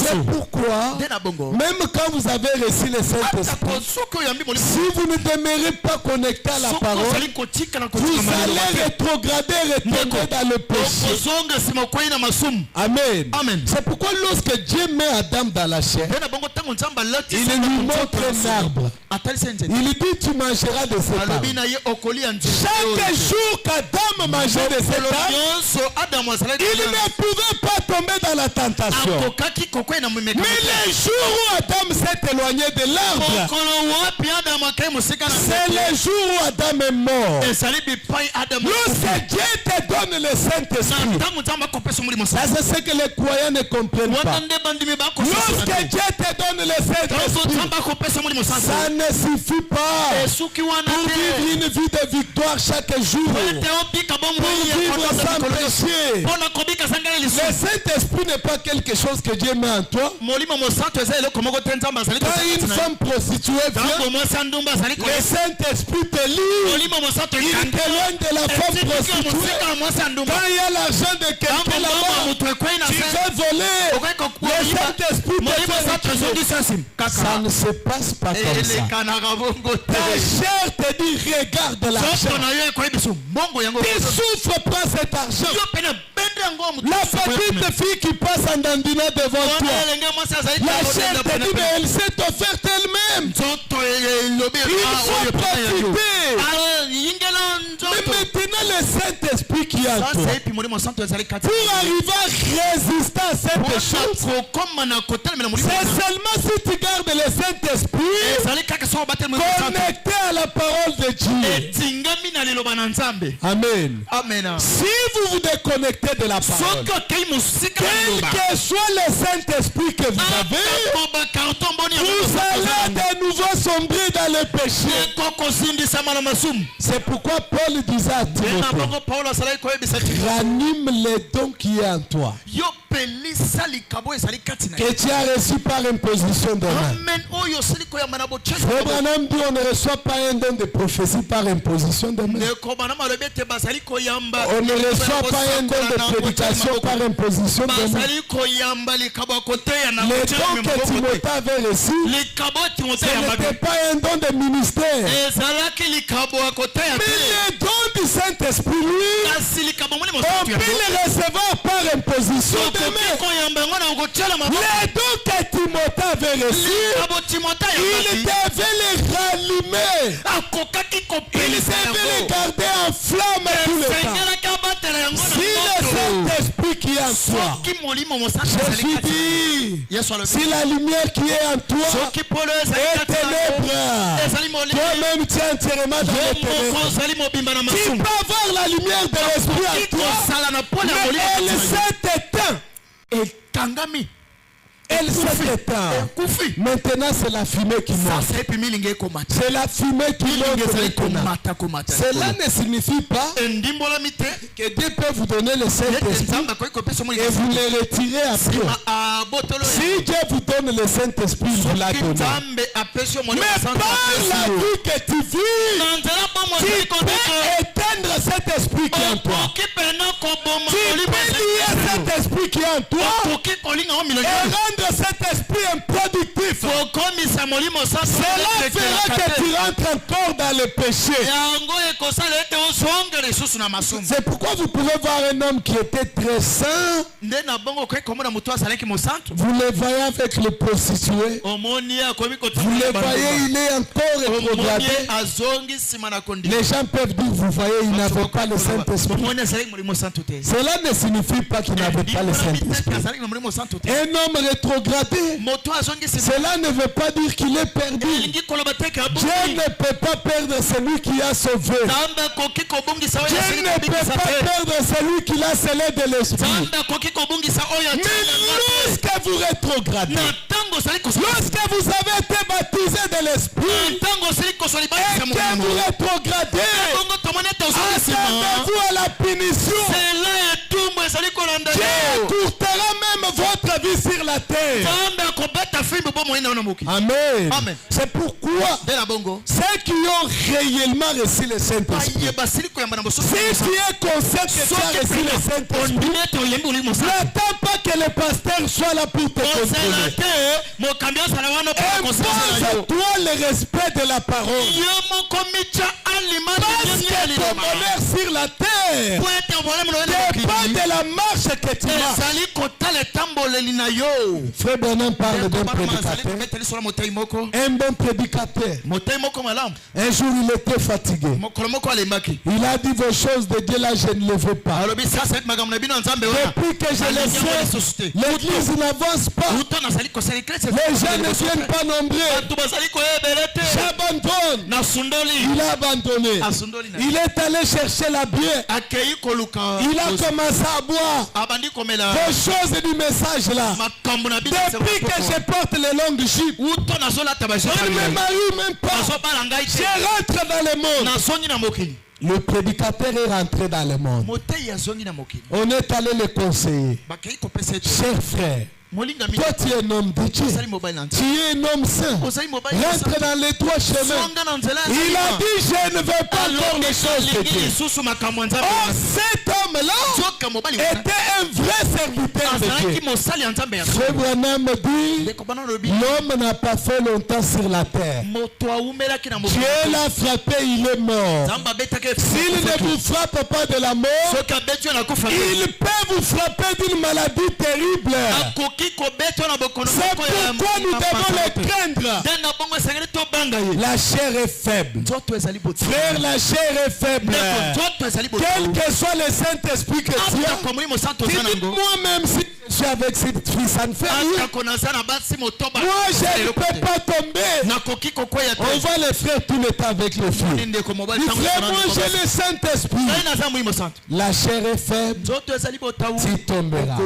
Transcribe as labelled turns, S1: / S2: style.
S1: C'est pourquoi, même quand vous avez reçu le Saint-Esprit, si vous ne demeurez pas connecté à la parole, vous allez rétrograder, retourner dans le péché. Amen. C'est pourquoi lorsque Dieu met Adam dans la chair, il lui montre un arbre. Il lui dit, tu mangeras de cet arbre. Chaque jour qu'Adam mangeait de cet arbre, il ne pouvait pas tomber dans la tentation. Mais les jours où Adam s'est éloigné de l'arbre, c'est les jours où Adam est mort. Lorsque Dieu te donne le Saint-Esprit, ça c'est ce que les croyants ne comprennent pas. Lorsque Dieu te donne le Saint-Esprit, ça ne suffit pas pour vivre une vie de victoire chaque jour, pour vivre sans péché. Le Saint-Esprit n'est pas quelque chose que Dieu met en toi. Quand une femme prostituée vient, le Saint-Esprit te livre, il t'éloigne de la femme prostituée. Quand il y a l'argent de quelqu'un là-bas, tu veux voler, le Saint-Esprit te fait. Ça ne se passe pas comme ça. Ta chair te dit regarde l'argent. Tu souffres, prends cet argent. La petite fille qui passe en dandinant devant toi, la chair te dit mais elle s'est offerte elle-même. Il faut profiter. Mais maintenant le Saint-Esprit qui est en toi, pour arriver à résister à cette chose, c'est seulement si tu gardes le Saint-Esprit connecté à la parole de Dieu. Amen. Si vous vous déconnectez de la parole, quel que soit le Saint-Esprit que vous avez, vous allez de nouveau sombrer dans le péché. C'est pourquoi Paul disait à Timothée, ranime les dons qui est en toi, que tu as reçu par imposition de main. Frère Branham dit on ne reçoit pas un don de prophétie par imposition de main. On ne reçoit pas un don de prédication par imposition de main. Les dons que Timothée avait reçus, ce n'était pas un don de ministère. Mais les dons du Saint-Esprit, lui, on peut les recevoir par imposition de main. Les dons que Timothée avait reçus, il devait les rallumer. Il devait les garder en flamme tout le temps. Si le Saint-Esprit qui est en toi, Jésus dit, si la lumière qui est en toi est ténèbre, toi-même tu es entièrement dans les ténèbres. Tu peux avoir la lumière de l'Esprit en toi, mais elle s'est éteinte. Elle s'est éteinte. Maintenant c'est la fumée qui monte. C'est la fumée qui monte maintenant. Cela ne signifie pas que Dieu peut vous donner le Saint-Esprit et vous le retirez après. Si Dieu vous donne le Saint-Esprit, vous l'a donné. Mais par la vie que tu vis, tu peux éteindre cet esprit qui est en toi. Tu peux lier cet esprit qui est en toi et rendre cet esprit improductif. Cela fera que tu rentres encore dans le péché. C'est pourquoi vous pouvez voir un homme qui était très saint. Vous le voyez avec le prostitué. Vous le voyez, il est encore rétrogradé. Les gens peuvent dire, vous voyez, il n'avait pas le Saint-Esprit. Cela ne signifie pas qu'il n'avait pas le Saint-Esprit. Un homme rétrogradé, cela ne veut pas dire qu'il est perdu. Dieu ne peut pas perdre celui qui a sauvé. Dieu ne peut pas perdre celui qui l'a scellé de l'esprit. Mais lorsque vous rétrogradez, lorsque vous avez été baptisé de l'esprit et que vous rétrogradez, attendez-vous à la punition.
S2: écourtera même votre vie sur la terre. Amen.
S1: Amen.
S2: C'est pourquoi ceux qui ont réellement reçu le Saint-Esprit, si tu es conscient que tu as reçu le Saint-Esprit, n'attends pas que le pasteur soit là pour te contrôler. Impose à toi le respect de la parole. Parce que ton bonheur sur la terre dépend de la marche que tu marches. Frère Branham parle d'un prédicateur. Un bon prédicateur. Un jour il était fatigué. Il a dit vos choses de Dieu là je ne les veux pas. Depuis que je le sais, l'église n'avance pas. Les gens ne viennent pas nombreux. J'abandonne. Il a abandonné. Il est allé chercher la bière. Il a commencé à boire. Vos choses du message là. Depuis que je porte les longues jupes, je ne me marie même pas. Je rentre dans le monde. Le prédicateur est rentré dans le monde. On est allé le conseiller. Cher frère, toi tu es un homme de Dieu. Tu es un homme saint. Rentre dans les trois chemins. Il a dit je ne veux pas faire les choses de Dieu. Or cet homme-là était un vrai serviteur de Dieu. Frère Branham dit l'homme n'a pas fait longtemps sur la terre. Dieu l'a frappé, il est mort. S'il ne vous frappe pas de la mort, il peut vous frapper d'une maladie terrible. C'est pourquoi nous devons le craindre. La chair est faible. Frère, la chair est faible. Quel que soit le Saint-Esprit que tu as, moi-même si je suis avec cette fille, ça ne fait rien. Moi, je ne peux pas tomber. On voit les frères tout le temps avec les filles. Frère, moi, j'ai le Saint-Esprit. La chair est faible. Tu tomberas.